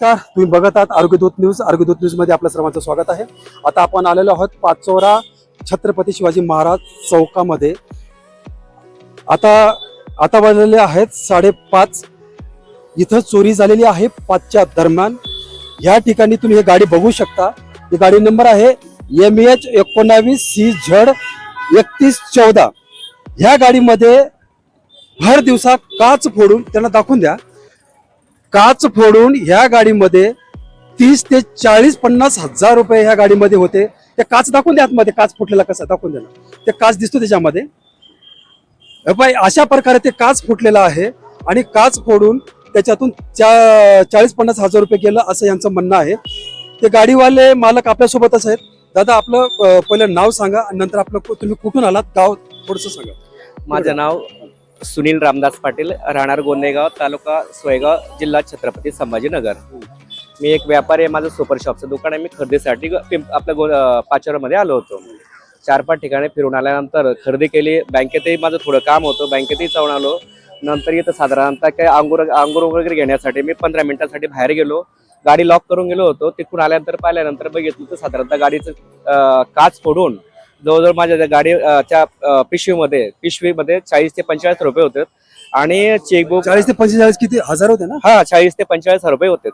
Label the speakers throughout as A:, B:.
A: नमस्कार, तुम्ही बघत आहात आरोग्यदूत न्यूज. आरोग्यदूत न्यूज मध्ये आपल्या सर्वांचं स्वागत आहे. आता आपण आलेलो आहोत पाचोरा छत्रपती शिवाजी महाराज चौकामध्ये. आता वाजलेले आहेत 5:30. इथं चोरी झालेली आहे 5च्या दरम्यान. या ठिकाणी तुम्ही ही गाडी बघू शकता. ही गाडी नंबर आहे MH19CZ3114. ह्या गाडीमध्ये भर दिवसा काच फोडून, त्यांना दाखवून द्या, काच फोडून ह्या गाडीमध्ये 30 ते 40-50 हजार रुपये ह्या गाडीमध्ये होते. त्या काच दाखवून द्या, आतमध्ये काच फुटलेला कसा दाखवून द्या ना. ते काच दिसतो त्याच्यामध्ये. अशा प्रकारे ते काच फुटलेला आहे आणि काच फोडून त्याच्यातून 40-50 हजार रुपये गेलं असं यांचं म्हणणं आहे. ते गाडीवाले मालक आपल्यासोबतच आहेत. दादा, आपलं पहिलं नाव सांगा आणि नंतर आपलं तुम्ही कुठून आलात, गाव थोडंसं सांगा.
B: माझं नाव सुनील रामदास पाटील, राहणार गोंदेगाव, तालुका सोयगाव, जिल्हा छत्रपती संभाजीनगर. मी एक व्यापारी आहे. माझं सुपर शॉपचं दुकान आहे. मी खरेदीसाठी आपल्या पाचोरामध्ये आलो होतो. 4-5 ठिकाणी फिरून आल्यानंतर खरेदी केली. बँकेतही माझं थोडं काम होतं, बँकेतही जाऊन आलो. नंतर इथं साधारणतः काय अंगूर वगैरे घेण्यासाठी मी 15 मिनिटांसाठी बाहेर गेलो. गाडी लॉक करून गेलो होतो. तिकडून आल्यानंतर पाहिल्यानंतर बघितलं तर साधारणतः गाडीचं काच फोडून जवळजवळ माझ्या गाडीच्या पिशवीमध्ये 40 ते 45 रुपये होते आणि चेकबुक
A: 40 ते 45 किती हजार होते ना?
B: हा, 40 ते 45 रुपये होते.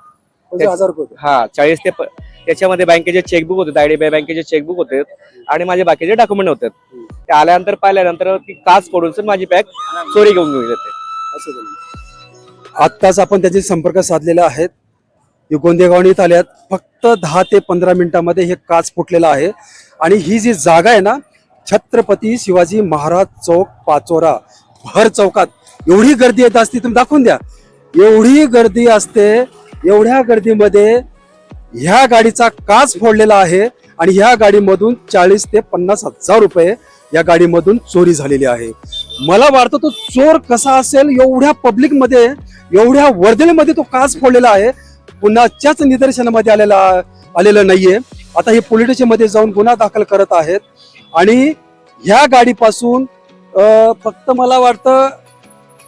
A: 50,000 रुपये होते.
B: हा, 40 ते त्याच्यामध्ये बँकेचे चेकबुक होते, IDBI बँकेचे चेकबुक होते आणि माझे बाकीचे डॉक्युमेंट होते. ते आल्यानंतर पाहिल्यानंतर ती काच फोडून माझी बॅग चोरी घेऊन गेली होते.
A: आत्ताच आपण त्याचे संपर्क साधलेले आहेत. गोंदेगावणी इथं आल्यात. फक्त 10 ते 15 मिनिटांमध्ये हे काच फुटलेलं आहे. आणि ही जी जागा आहे ना, छत्रपती शिवाजी महाराज चौक पाचोरा, भर चौकात एवढी गर्दी येत असते, तुम्ही दाखवून द्या. एवढी गर्दी असते. एवढ्या गर्दीमध्ये ह्या गाडीचा काच फोडलेला आहे आणि ह्या गाडीमधून 40 ते 50 हजार रुपये या गाडीमधून चोरी झालेली आहे. मला वाटतं तो चोर कसा असेल, एवढ्या पब्लिक मध्ये, एवढ्या वर्दळीमध्ये तो काच फोडलेला आहे. कुणाच्याच निदर्शनामध्ये आलेलं नाहीये. आता हे पोलीस स्टेशन मध्ये जाऊन गुन्हा दाखल करत आहेत. आणि ह्या गाडीपासून फक्त मला वाटतं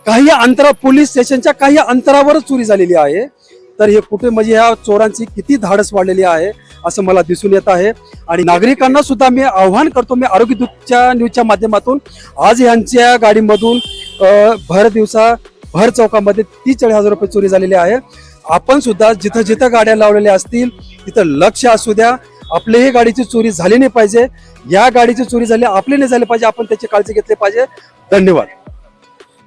A: काही अंतरा, पोलीस स्टेशनच्या काही अंतरावरच चोरी झालेली आहे. तर हे कुठे म्हणजे ह्या चोरांची किती धाडस वाढलेली आहे असं मला दिसून येत आहे. आणि नागरिकांना सुद्धा मी आव्हान करतो, मी आरोग्यदूतच्या न्यूजच्या माध्यमातून, आज यांच्या गाडीमधून भर चौकामध्ये 30-40 हजार रुपये चोरी झालेली आहे. आपण सुद्धा जिथं जिथं गाड्या लावलेल्या असतील तिथं लक्ष असू द्या. आपलीही गाडीची चोरी झाली नाही पाहिजे. या गाडीची चोरी झाली, आपली नाही झाली पाहिजे. आपण त्याची काळजी घेतली पाहिजे. धन्यवाद.